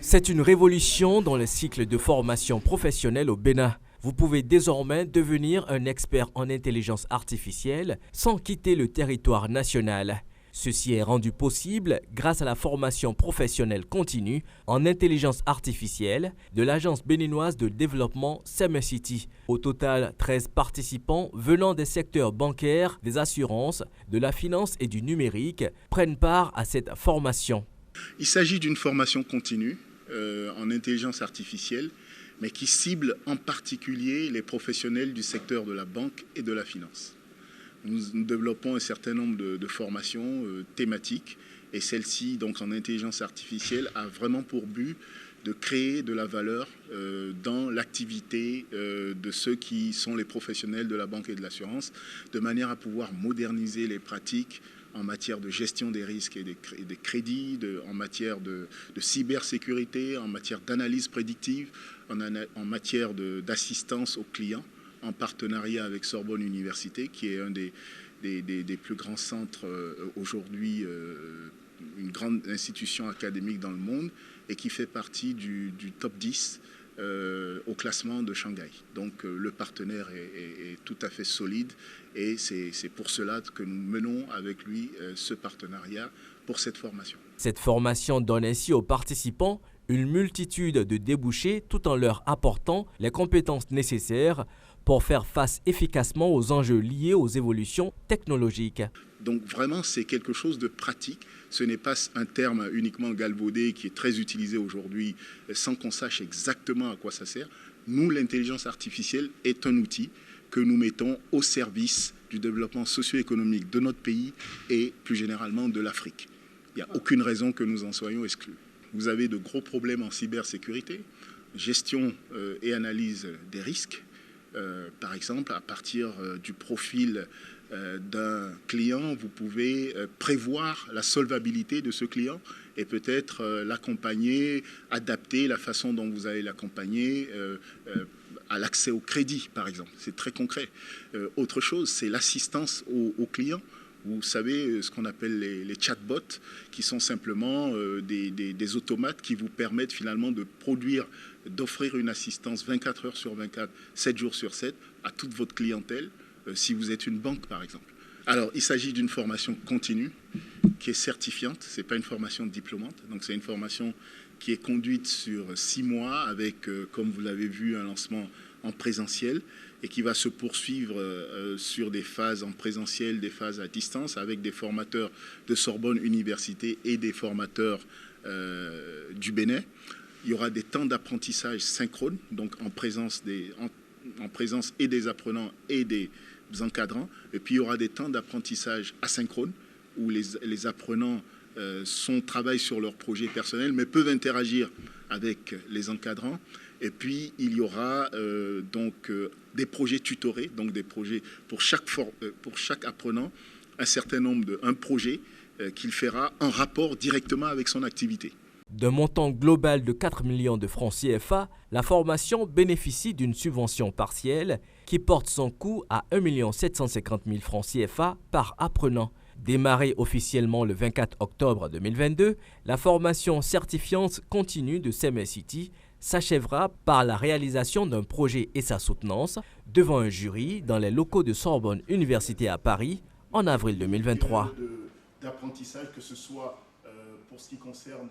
C'est une révolution dans le cycle de formation professionnelle au Bénin. Vous pouvez désormais devenir un expert en intelligence artificielle sans quitter le territoire national. Ceci est rendu possible grâce à la formation professionnelle continue en intelligence artificielle de l'agence béninoise de développement Semecity. Au total, 13 participants venant des secteurs bancaires, des assurances, de la finance et du numérique prennent part à cette formation. Il s'agit d'une formation continue en intelligence artificielle, mais qui cible en particulier les professionnels du secteur de la banque et de la finance. Nous développons un certain nombre de formations thématiques, et celle-ci, donc en intelligence artificielle, a vraiment pour but de créer de la valeur dans l'activité de ceux qui sont les professionnels de la banque et de l'assurance, de manière à pouvoir moderniser les pratiques en matière de gestion des risques et des crédits, en matière de cybersécurité, en matière d'analyse prédictive, en matière d'assistance aux clients, en partenariat avec Sorbonne Université, qui est un des plus grands centres aujourd'hui, une grande institution académique dans le monde, et qui fait partie du top 10 au classement de Shanghai. Donc le partenaire est tout à fait solide, et c'est pour cela que nous menons avec lui ce partenariat pour cette formation. Cette formation donne ainsi aux participants une multitude de débouchés tout en leur apportant les compétences nécessaires pour faire face efficacement aux enjeux liés aux évolutions technologiques. Donc vraiment, c'est quelque chose de pratique. Ce n'est pas un terme uniquement galvaudé qui est très utilisé aujourd'hui sans qu'on sache exactement à quoi ça sert. Nous, l'intelligence artificielle est un outil que nous mettons au service du développement socio-économique de notre pays et plus généralement de l'Afrique. Il n'y a aucune raison que nous en soyons exclus. Vous avez de gros problèmes en cybersécurité, gestion et analyse des risques. Par exemple, à partir du profil d'un client, vous pouvez prévoir la solvabilité de ce client et peut-être l'accompagner, adapter la façon dont vous allez l'accompagner à l'accès au crédit, par exemple. C'est très concret. Autre chose, c'est l'assistance aux clients. Vous savez, ce qu'on appelle les chatbots, qui sont simplement des automates qui vous permettent finalement d'offrir une assistance 24 heures sur 24, 7 jours sur 7 à toute votre clientèle, si vous êtes une banque par exemple. Alors, il s'agit d'une formation continue qui est certifiante, ce n'est pas une formation diplômante, donc c'est une formation qui est conduite sur 6 mois avec, comme vous l'avez vu, un lancement en présentiel et qui va se poursuivre sur des phases en présentiel, des phases à distance avec des formateurs de Sorbonne Université et des formateurs du Bénin. Il y aura des temps d'apprentissage synchrone, donc en présence et des apprenants et des encadrants. Et puis il y aura des temps d'apprentissage asynchrone où les apprenants travaillent sur leur projet personnel mais peuvent interagir avec les encadrants. Et puis il y aura des projets tutorés, donc des projets pour chaque apprenant, un projet qu'il fera en rapport directement avec son activité. D'un montant global de 4 millions de francs CFA, la formation bénéficie d'une subvention partielle qui porte son coût à 1 750 000 francs CFA par apprenant. Démarrée officiellement le 24 octobre 2022, la formation certifiante continue de Semecity s'achèvera par la réalisation d'un projet et sa soutenance devant un jury dans les locaux de Sorbonne Université à Paris en avril 2023. D'apprentissage, que ce soit pour ce qui concerne